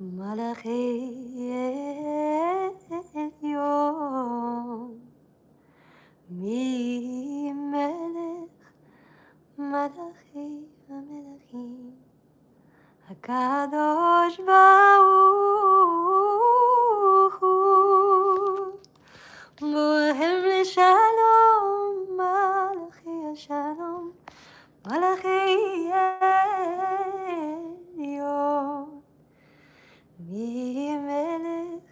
מלאכי עליון, מי מלך מלאכי המלכים, הקדוש ברוך הוא, בוהם לשלום, מלאכי השלום, מלאכי עליון, מי מלך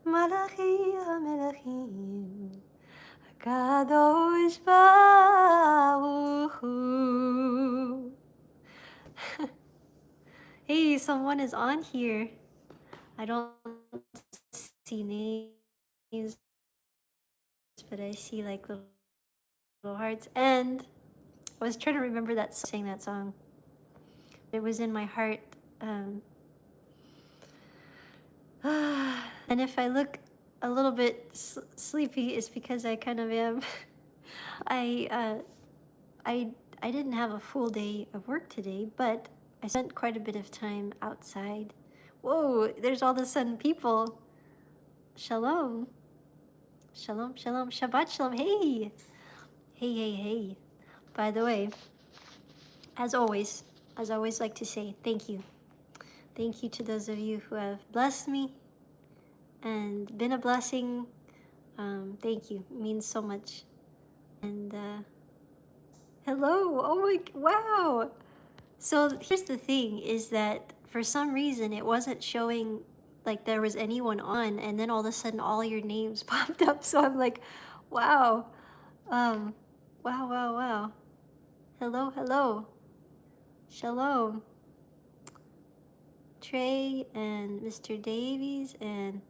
מלאכי המלכים, הקדוש ברוך הוא. Hey, someone is on here. I don't see names, but I see like little hearts. And I was trying to remember that sang that song. It was in my heart. And if I look a little bit sleepy, it's because I kind of am. I didn't have a full day of work today, but I spent quite a bit of time outside. Whoa, there's all of a sudden people. Shalom. Shalom, shalom, Shabbat shalom. Hey. Hey, hey, hey. By the way, as always like to say thank you. Thank you to those of you who have blessed me and been a blessing. Thank you. It means so much. And hello. Oh my, wow. So here's the thing is that for some reason it wasn't showing like there was anyone on, and then all of a sudden all your names popped up. So I'm like, wow. Wow, wow, wow. Hello, hello. Shalom. Trey and Mr. Davies and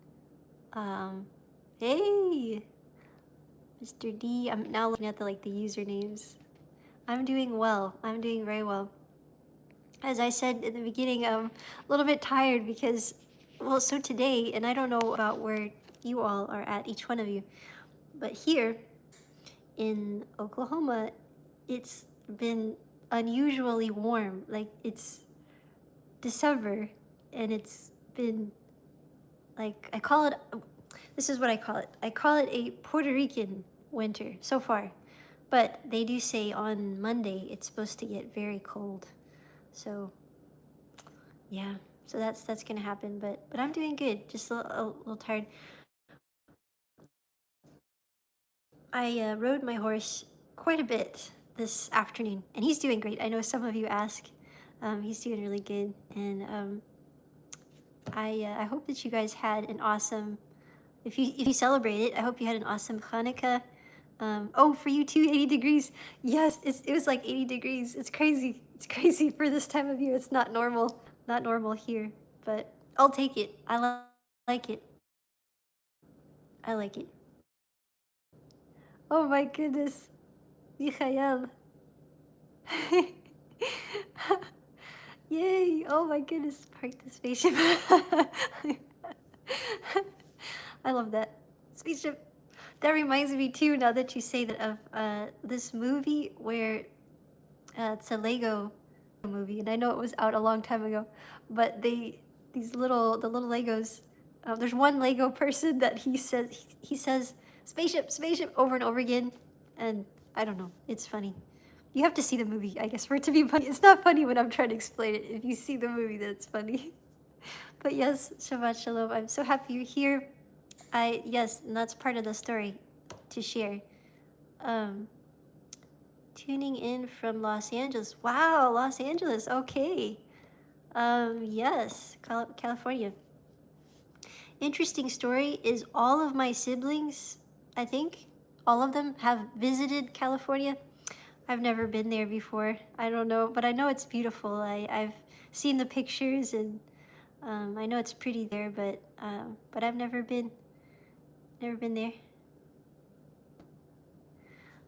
hey, Mr. D. I'm now looking at the usernames. I'm doing well. I'm doing very well. As I said in the beginning, I'm a little bit tired because, well, so today, and I don't know about where you all are at, each one of you, but here in Oklahoma, it's been unusually warm. Like, it's December, and it's been, like, this is what I call it. I call it a Puerto Rican winter so far. But they do say on Monday it's supposed to get very cold. So, yeah. So that's gonna happen. But I'm doing good. Just a little tired. I rode my horse quite a bit this afternoon, and he's doing great. I know some of you ask. He's doing really good, and I hope that you guys had an awesome. If you celebrate it, I hope you had an awesome Hanukkah. Oh, for you too, 80 degrees. Yes, it was like 80 degrees. It's crazy. It's crazy for this time of year. It's not normal. Not normal here, but I'll take it. I like it. I like it. Oh my goodness. Michael. Yay. Oh my goodness. Park the spaceship. I love that. Spaceship. That reminds me too, now that you say that, of this movie where it's a Lego movie, and I know it was out a long time ago, but the little Legos. There's one Lego person that he says spaceship, spaceship over and over again, and I don't know. It's funny. You have to see the movie, I guess, for it to be funny. It's not funny when I'm trying to explain it. If you see the movie, then it's funny. But yes, Shabbat Shalom. I'm so happy you're here. Yes, and that's part of the story to share. Tuning in from Los Angeles. Wow, Los Angeles. Okay. Yes, California. Interesting story is all of my siblings, I think, all of them have visited California. I've never been there before. I don't know, but I know it's beautiful. I've seen the pictures, and I know it's pretty there, but I've never been there.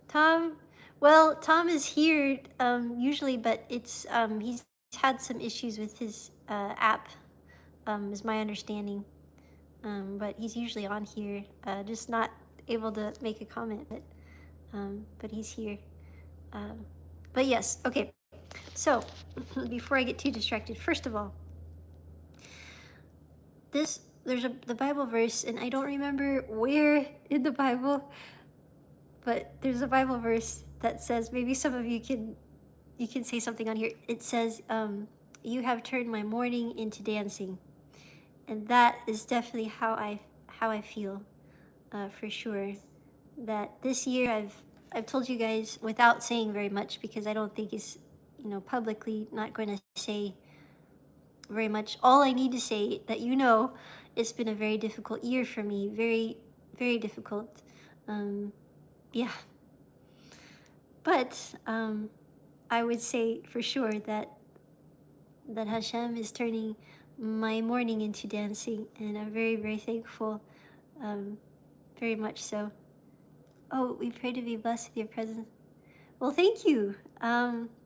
Tom, well, Tom is here usually, but it's he's had some issues with his app, is my understanding. But he's usually on here, just not able to make a comment. But he's here. But yes, okay. So before I get too distracted, first of all, there's the Bible verse, and I don't remember where in the Bible, but there's a Bible verse that says, maybe some of you can say something on here. It says, "You have turned my mourning into dancing," and that is definitely how I feel, for sure. That this year I've told you guys without saying very much, because I don't think it's, publicly not going to say very much. All I need to say that, it's been a very difficult year for me, very very difficult. Yeah, but I would say for sure that Hashem is turning my mourning into dancing, and I'm very very thankful, very much so. Oh, we pray to be blessed with your presence. Well, thank you.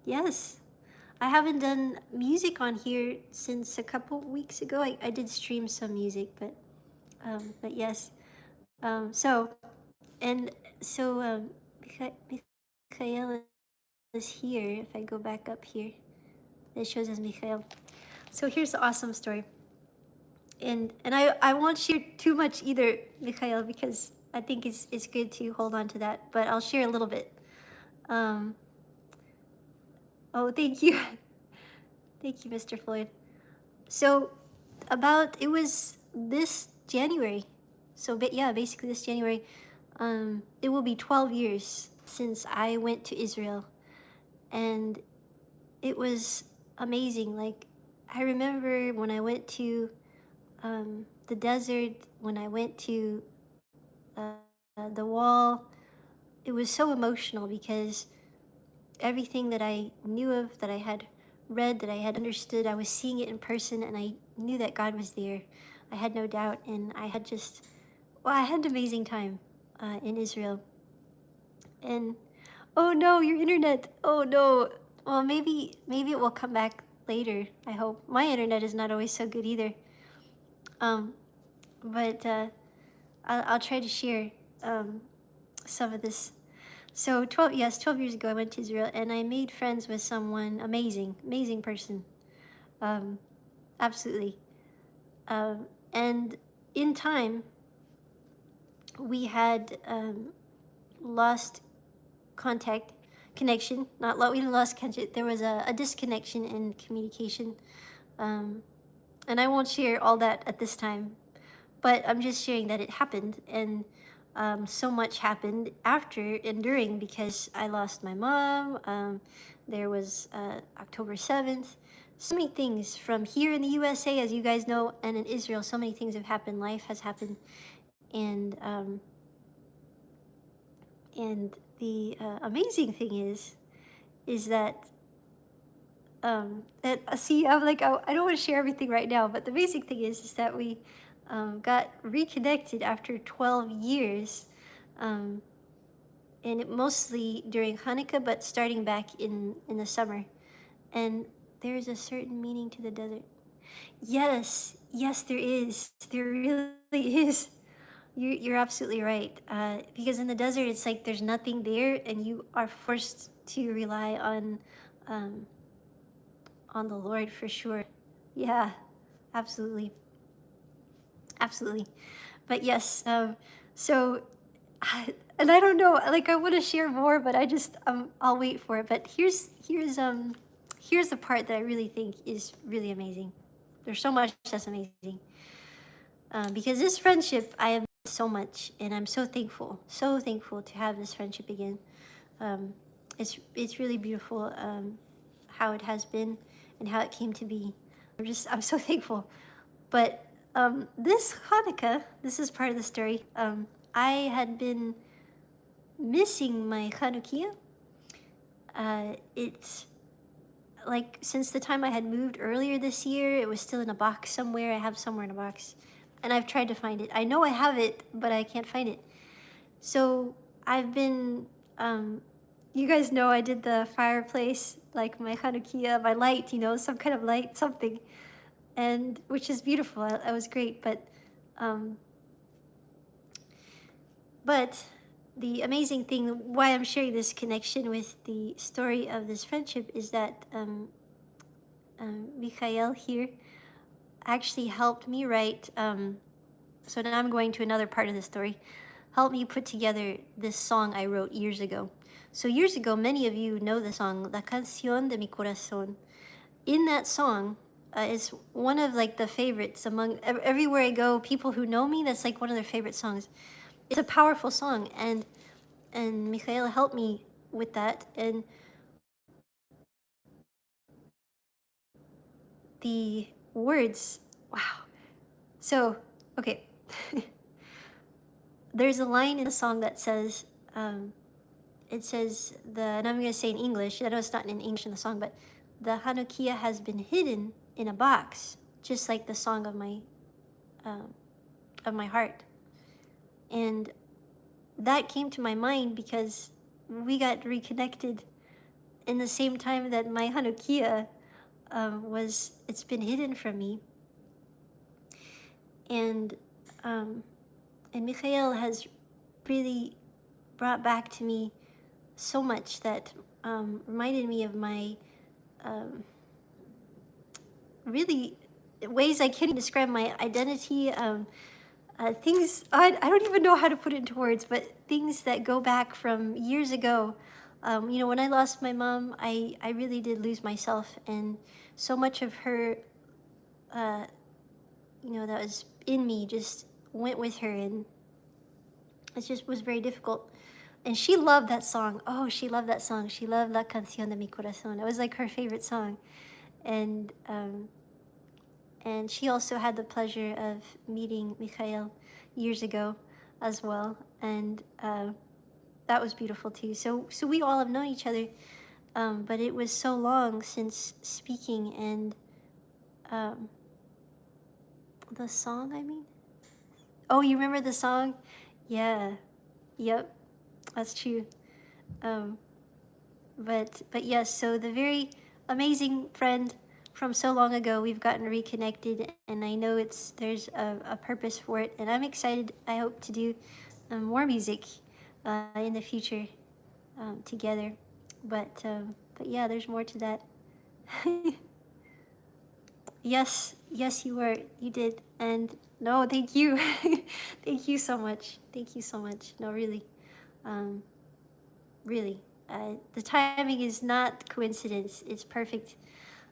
Yes, I haven't done music on here since a couple weeks ago. I did stream some music, but yes. So, and so, Michael is here. If I go back up here, it shows as Michael. So here's the awesome story. And I won't share too much either, Michael, because I think it's good to hold on to that. But I'll share a little bit. Oh, thank you. Thank you, Mr. Floyd. So, it was this January. So, but yeah, basically this January, it will be 12 years since I went to Israel. And it was amazing. Like, I remember when I went to the desert, when I went to the wall, it was so emotional, because everything that I knew of, that I had read, that I had understood, I was seeing it in person, and I knew that God was there. I had no doubt, and I had I had an amazing time in Israel. And oh no, your internet! Oh no. Well, maybe it will come back later. I hope. My internet is not always so good either. But I'll try to share some of this. So 12 years ago I went to Israel, and I made friends with someone amazing person. Absolutely. And in time, we had lost connection. We didn't lost connection. There was a disconnection in communication. And I won't share all that at this time, but I'm just sharing that it happened. And so much happened after and during, because I lost my mom. There was October 7th. So many things from here in the USA, as you guys know, and in Israel, so many things have happened. Life has happened. And the amazing thing is that see, I'm like, I don't want to share everything right now, but the basic thing is that we got reconnected after 12 years, and it mostly during Hanukkah, but starting back in the summer. And there's a certain meaning to the desert. Yes, there is. There really is. You're absolutely right. Because in the desert, it's like there's nothing there, and you are forced to rely on the Lord for sure. Yeah, absolutely. But yes, so, and I don't know, like, I want to share more, but I'll wait for it. But here's the part that I really think is really amazing. There's so much that's amazing. Because this friendship, I have so much, and I'm so thankful to have this friendship again. It's really beautiful, how it has been and how it came to be. I'm so thankful. But this Hanukkah, this is part of the story. I had been missing my Chanukiah. It's like, since the time I had moved earlier this year, it was still in a box somewhere. I have somewhere in a box, and I've tried to find it. I know I have it, but I can't find it. So I've been, you guys know I did the fireplace, like my Chanukiah, my light, some kind of light, something, and which is beautiful. That was great, but the amazing thing, why I'm sharing this connection with the story of this friendship, is that Michael here, actually helped me write. So now I'm going to another part of the story. Helped me put together this song I wrote years ago. So years ago, many of you know the song La Canción de mi Corazón. In that song, it's one of like the favorites among everywhere I go. People who know me, that's like one of their favorite songs. It's a powerful song, and Michaela helped me with that. And the words, wow. So, okay. There's a line in the song that says, it says, and I'm going to say in English, I know it's not in English in the song, but the Hanukkah has been hidden in a box, just like the song of my heart. And that came to my mind because we got reconnected in the same time that my Hanukkah it's been hidden from me. And Michael has really brought back to me so much that reminded me of my really ways I can't describe my identity. Things, I don't even know how to put it into words, but things that go back from years ago. When I lost my mom, I really did lose myself, and so much of her, that was in me just went with her, and it just was very difficult. And she loved that song. Oh, she loved that song. She loved La Canción de mi Corazón. It was like her favorite song. And she also had the pleasure of meeting Mikhail years ago as well. And that was beautiful too. So we all have known each other, but it was so long since speaking. And the song, I mean? Oh, you remember the song? Yeah. Yep. That's true. But yes, so the very amazing friend from so long ago, we've gotten reconnected, and I know there's a purpose for it, and I'm excited. I hope to do more music in the future together. But yeah, there's more to that. Yes, you did, and no, thank you, thank you so much, thank you so much. No, really, really, the timing is not coincidence; it's perfect.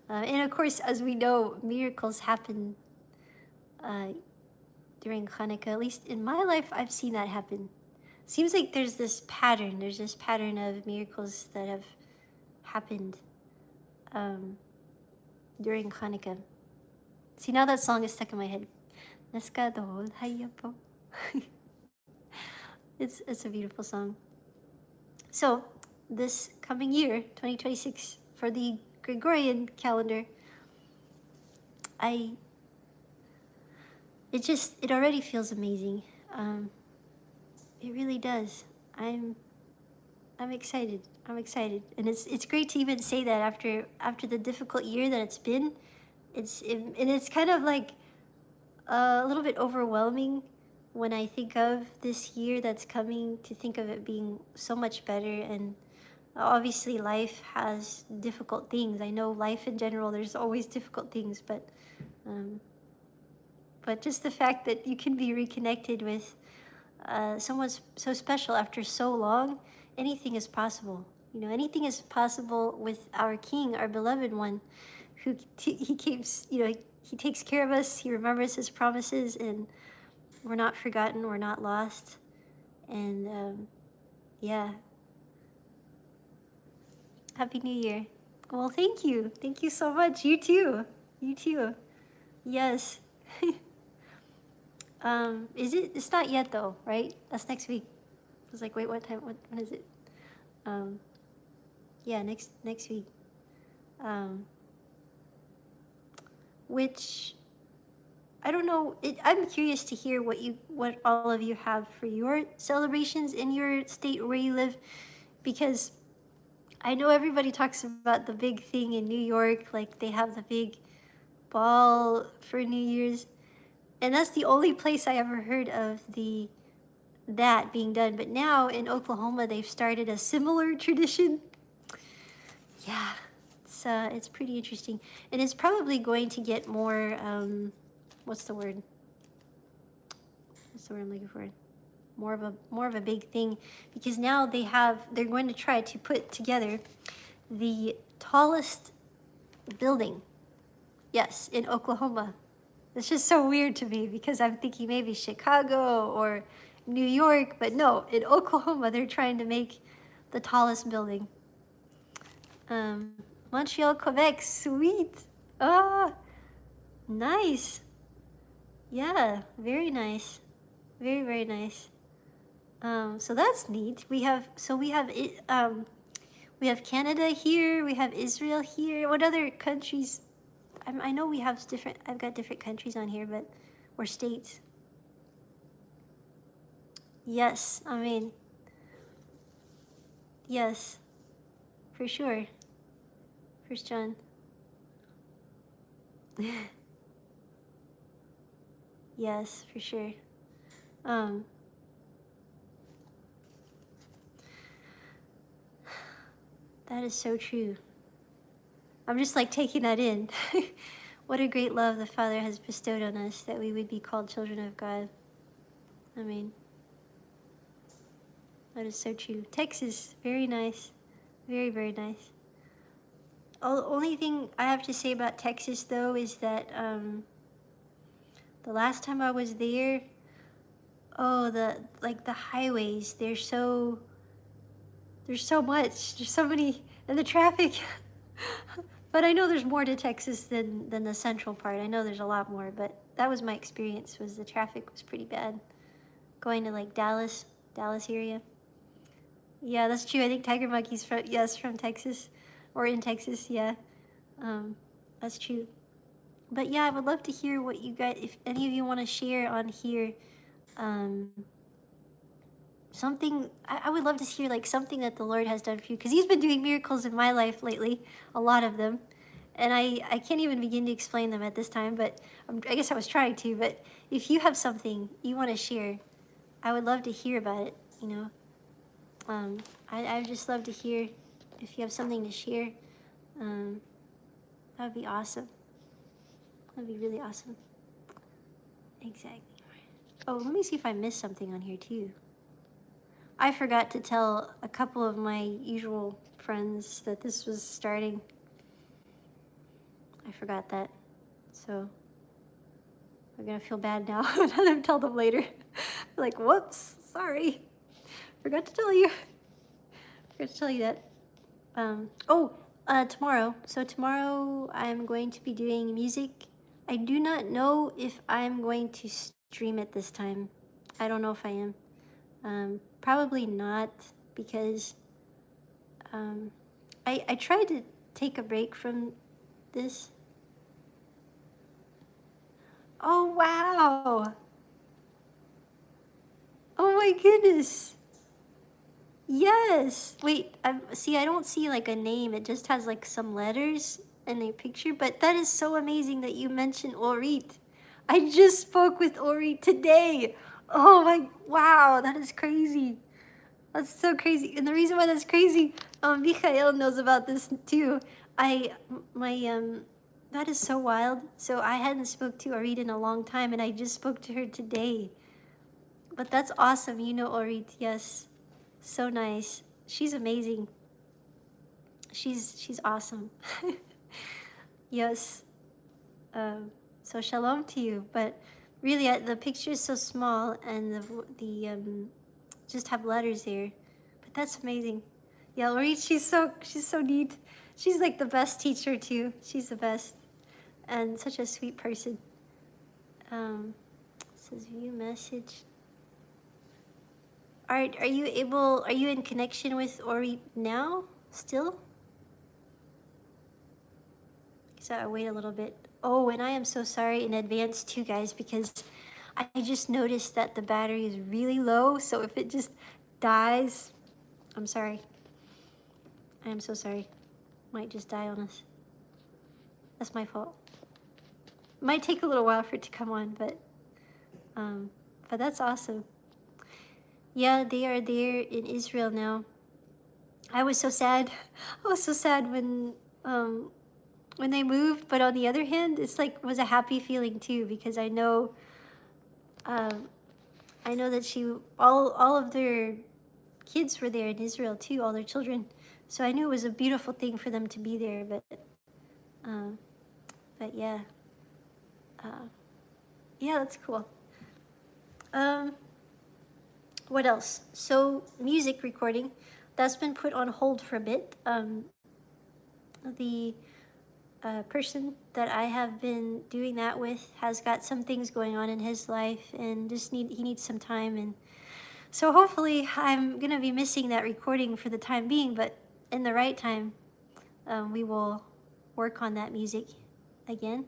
And of course, as we know, miracles happen during Hanukkah. At least in my life, I've seen that happen. Seems like there's this pattern. There's this pattern of miracles that have happened during Hanukkah. See, now that song is stuck in my head. Neskadol hayapo. It's a beautiful song. So, this coming year, 2026, for the Gregorian calendar, it already feels amazing. It really does. I'm excited. I'm excited, and it's great to even say that after the difficult year that it's been. And it's kind of like a little bit overwhelming when I think of this year that's coming, to think of it being so much better. And obviously life has difficult things. I know life in general, there's always difficult things, but just the fact that you can be reconnected with someone so special after so long, anything is possible. Anything is possible with our King, our beloved one, who he keeps, he takes care of us, he remembers his promises, and we're not forgotten, we're not lost. And yeah. Happy New Year. Well, thank you. Thank you so much. You too. You too. Yes. It's not yet though, right? That's next week. I was like, wait, what time? When is it? Yeah, next week. Which I don't know. I'm curious to hear what all of you have for your celebrations in your state where you live, because I know everybody talks about the big thing in New York, like they have the big ball for New Year's, and that's the only place I ever heard of that being done. But now in Oklahoma, they've started a similar tradition. Yeah, it's pretty interesting, and it's probably going to get more what's the word? What's the word I'm looking for? More of a big thing, because now they're going to try to put together the tallest building, yes, in Oklahoma. It's just so weird to me because I'm thinking maybe Chicago or New York, but no, in Oklahoma they're trying to make the tallest building. Montreal, Quebec, sweet. Ah, nice. Yeah, very nice. Very, very nice. So that's neat. We have Canada here. We have Israel here. What other countries? I know we have different. I've got different countries on here, but or states. Yes, I mean, yes, for sure. First John. Yes, for sure. Um, that is so true. I'm just like taking that in. What a great love the Father has bestowed on us that we would be called children of God. I mean, that is so true. Texas, very nice. Very, very nice. Only thing I have to say about Texas, though, is that the last time I was there, the highways, there's so much, there's so many, and the traffic. But I know there's more to Texas than the central part. I know there's a lot more, but that was my experience, was the traffic was pretty bad. Going to like Dallas area. Yeah, that's true. I think Tiger Monkey's from Texas, or in Texas, yeah. That's true. But yeah, I would love to hear what you guys, if any of you want to share on here, something, I would love to hear like something that the Lord has done for you, because he's been doing miracles in my life lately, a lot of them. And I can't even begin to explain them at this time, but I guess I was trying to. But if you have something you want to share, I would love to hear about it, you know. I would just love to hear if you have something to share. That would be awesome. That would be really awesome. Exactly. Oh, let me see if I missed something on here too. I forgot to tell a couple of my usual friends that this was starting. I forgot that. So I'm gonna feel bad now and I'll tell them later. Like, whoops, sorry. Forgot to tell you. Forgot to tell you that. Tomorrow. So tomorrow I'm going to be doing music. I do not know if I'm going to stream it this time. I don't know if I am. Probably not, because I tried to take a break from this. Oh, wow. Oh my goodness. Yes. Wait, I don't see like a name. It just has like some letters and a picture, but that is so amazing that you mentioned Orit. I just spoke with Orit today. Oh my, wow, that is crazy. That's so crazy. And the reason why that's crazy, Michael knows about this too. That is so wild. So I hadn't spoke to Orit in a long time, and I just spoke to her today. But that's awesome. You know Orit, yes. So nice. She's amazing. She's awesome. Yes. So shalom to you. But really, the picture is so small, and the just have letters there. But that's amazing. Yeah, Orit, she's so neat. She's like the best teacher too. She's the best, and such a sweet person. It says view message. Are you in connection with Ori now still? So I wait a little bit. Oh, and I am so sorry in advance too, guys, because I just noticed that the battery is really low. So if it just dies, I'm sorry. I am so sorry. Might just die on us. That's my fault. Might take a little while for it to come on, but that's awesome. Yeah, they are there in Israel now. I was so sad. I was so sad when when they moved, but on the other hand, it's like was a happy feeling too, because um, I know that all of their kids were there in Israel too, all their children. So I knew it was a beautiful thing for them to be there. Um, but yeah, uh, yeah, that's cool. Um, what else? So music recording, that's been put on hold for a bit. The person that I have been doing that with has got some things going on in his life, and he needs some time, and so hopefully I'm gonna be missing that recording for the time being, but in the right time, we will work on that music again.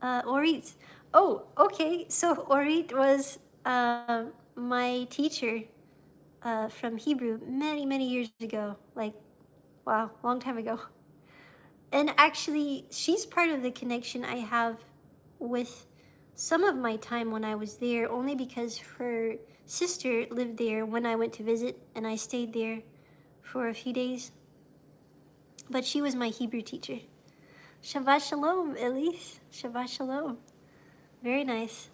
Orit. Oh, okay. So Orit was my teacher from Hebrew many, many years ago. Like, wow, long time ago. And actually, she's part of the connection I have with some of my time when I was there, only because her sister lived there when I went to visit, and I stayed there for a few days. But she was my Hebrew teacher. Shabbat Shalom, Elise. Shabbat Shalom. Very nice.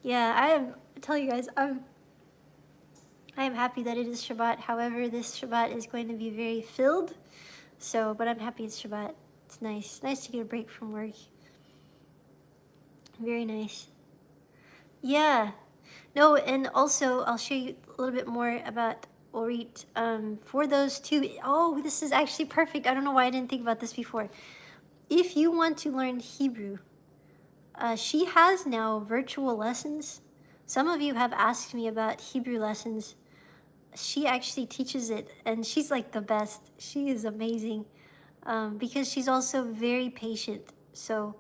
Yeah, I tell you guys, I am happy that it is Shabbat. However, this Shabbat is going to be very filled. So, but I'm happy it's Shabbat. It's nice. Nice to get a break from work. Very nice. Yeah. No, and also I'll show you a little bit more about Orit. For those two, oh, this is actually perfect. I don't know why I didn't think about this before. If you want to learn Hebrew, she has now virtual lessons. Some of you have asked me about Hebrew lessons. She actually teaches it, and she's like the best. She is amazing, because she's also very patient. So,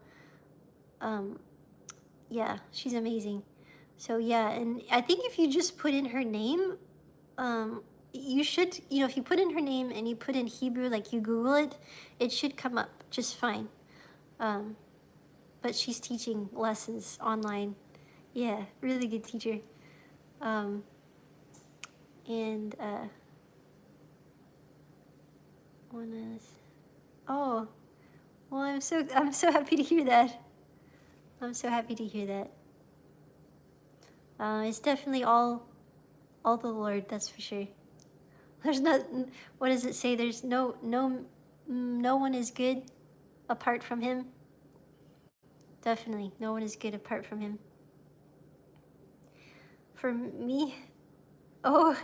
yeah, she's amazing. So yeah, and I think if you just put in her name, you should, if you put in her name and you put in Hebrew, like you Google it, it should come up just fine. But she's teaching lessons online. Yeah, really good teacher. And oh, well, I'm so happy to hear that. I'm so happy to hear that. It's definitely all the Lord, that's for sure. There's not, what does it say? There's no one is good apart from him. Definitely, no one is good apart from him. For me, oh,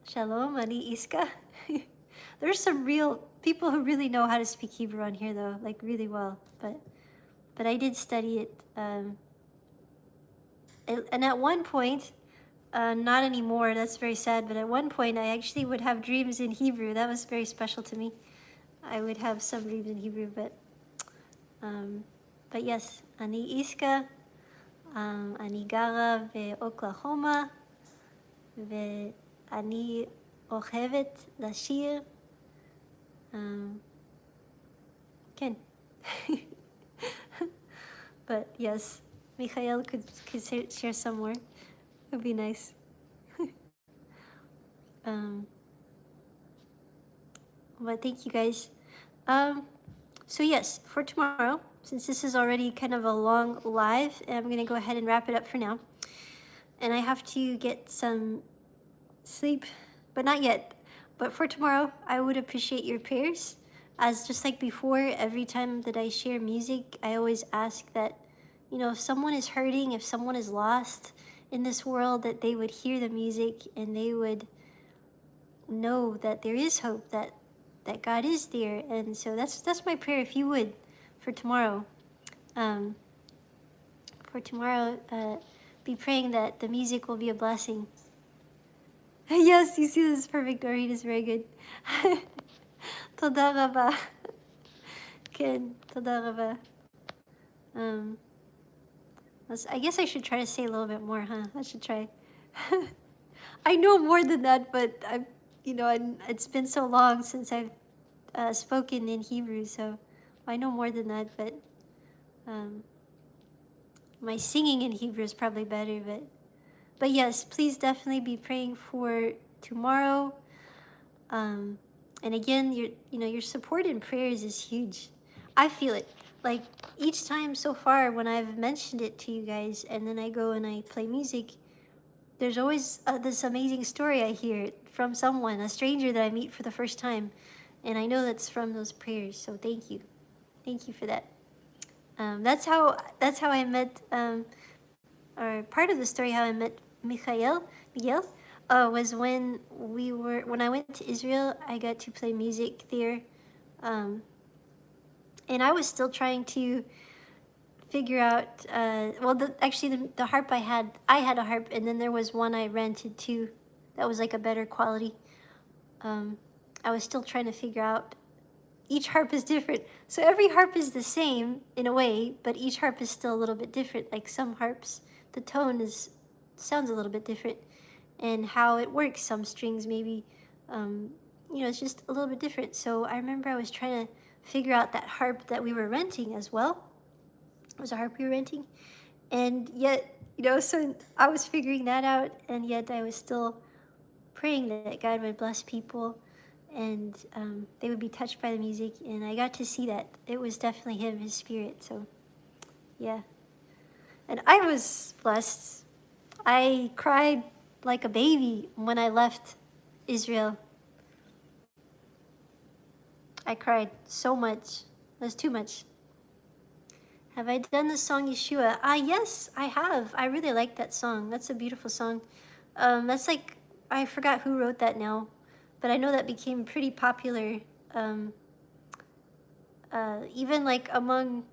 Shalom, Ani Yiskah. There's some real people who really know how to speak Hebrew on here, though, like really well. But I did study it, and at one point, not anymore. That's very sad. But at one point, I actually would have dreams in Hebrew. That was very special to me. I would have some dreams in Hebrew, but yes, Ani Yiskah, Ani Gara ve'Oklahoma, ve'Ani Ohevet Lashir. Ken. But yes, Michael could share some more. It would be nice. But thank you guys. So yes, for tomorrow, since this is already kind of a long live, I'm going to go ahead and wrap it up for now. And I have to get some sleep, but not yet. But for tomorrow, I would appreciate your prayers. As just like before, every time that I share music, I always ask that, if someone is hurting, if someone is lost in this world, that they would hear the music and they would know that there is hope, that God is there. And so that's my prayer, if you would, for tomorrow. Be praying that the music will be a blessing. Yes, you see, this is perfect. Doreen is very good. Toda raba. Ken, toda raba. I guess I should try to say a little bit more, huh? I should try. I know more than that, but it's been so long since I've spoken in Hebrew, so I know more than that, but my singing in Hebrew is probably better, but yes, please definitely be praying for tomorrow. And again, your support in prayers is huge. I feel it. Like each time so far when I've mentioned it to you guys, and then I go and I play music, there's always this amazing story I hear from someone, a stranger that I meet for the first time, and I know that's from those prayers. So thank you for that. That's how I met, or part of the story how I met Miguel, was when I went to Israel. I got to play music there, and I was still trying to figure out. Well, the harp I had a harp, and then there was one I rented too, that was like a better quality. I was still trying to figure out. Each harp is different, so every harp is the same in a way, but each harp is still a little bit different. Like some harps, the tone sounds a little bit different, and how it works. Some strings maybe, it's just a little bit different. So I remember I was trying to figure out that harp that we were renting as well. It was a harp we were renting, and yet, so I was figuring that out, and yet I was still praying that God would bless people, and they would be touched by the music, and I got to see that. It was definitely him, his spirit, so yeah. And I was blessed. I cried like a baby when I left Israel. I cried so much. It was too much. Have I done the song Yeshua? Yes, I have. I really like that song. That's a beautiful song. That's like, I forgot who wrote that now, but I know that became pretty popular. Even like among,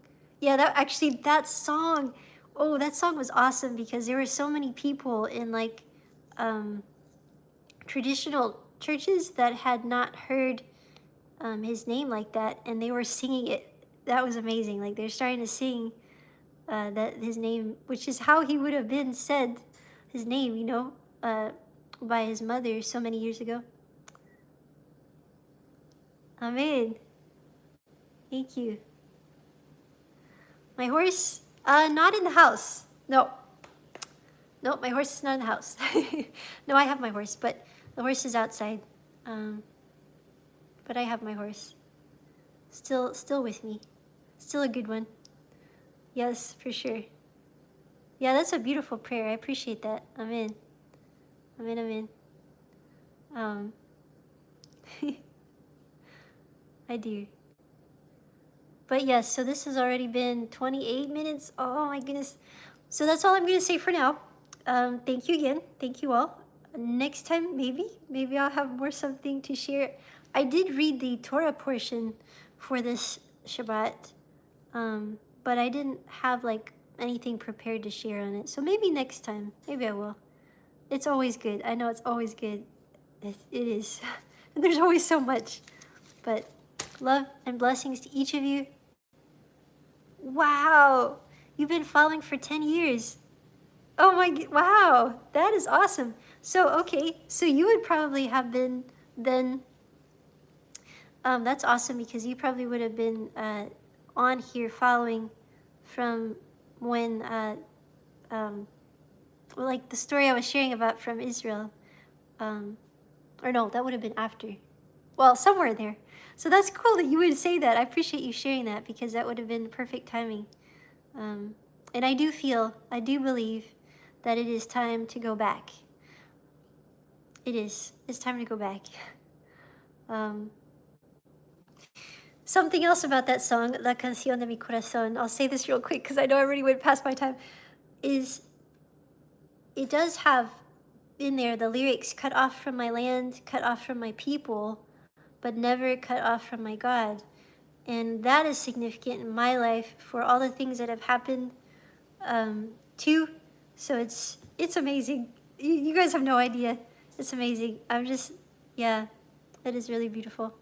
that song, that song was awesome because there were so many people in like traditional churches that had not heard his name like that, and they were singing it. That was amazing. Like they're starting to sing that his name, which is how he would have been said, his name, by his mother so many years ago. Amen. Thank you. My horse, not in the house. No, my horse is not in the house. No, I have my horse, but the horse is outside. But I have my horse. Still with me. Still a good one. Yes, for sure. Yeah, that's a beautiful prayer. I appreciate that. Amen. Amen. I do. But yes, so this has already been 28 minutes. Oh my goodness. So that's all I'm going to say for now. Thank you again. Thank you all. Next time, maybe I'll have more something to share. I did read the Torah portion for this Shabbat, but I didn't have like anything prepared to share on it. So maybe next time, maybe I will. It's always good. I know it's always good. It is. There's always so much. But love and blessings to each of you. Wow, you've been following for 10 years. Oh wow, that is awesome. So, okay, so you would probably have been then, that's awesome because you probably would have been on here following from when, like the story I was sharing about from Israel. Or no, that would have been after. Well, somewhere there. So that's cool that you would say that. I appreciate you sharing that because that would have been perfect timing. And I do believe that it is time to go back. It is. It's time to go back. Something else about that song, La Canción de mi Corazón, I'll say this real quick because I know I already went past my time, is it does have in there the lyrics, cut off from my land, cut off from my people, but never cut off from my God. And that is significant in my life for all the things that have happened too. So it's amazing. You guys have no idea. It's amazing. Yeah, that is really beautiful.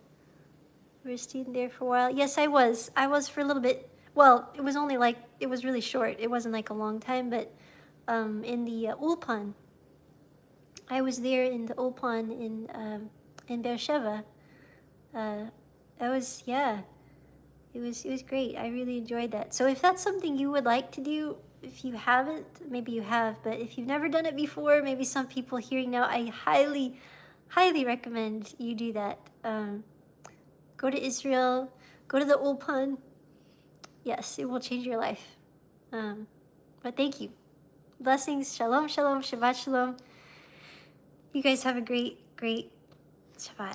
You were staying there for a while. Yes, I was. I was for a little bit. Well, it was only like, it was really short. It wasn't like a long time, but in the Ulpan. I was there in the Ulpan in Beersheba. It was great. I really enjoyed that. So if that's something you would like to do, if you haven't, maybe you have, but if you've never done it before, maybe some people hearing now, I highly, highly recommend you do that. Go to Israel. Go to the Ulpan. Yes, it will change your life. But thank you. Blessings. Shalom, shalom, Shabbat shalom. You guys have a great, great Shabbat.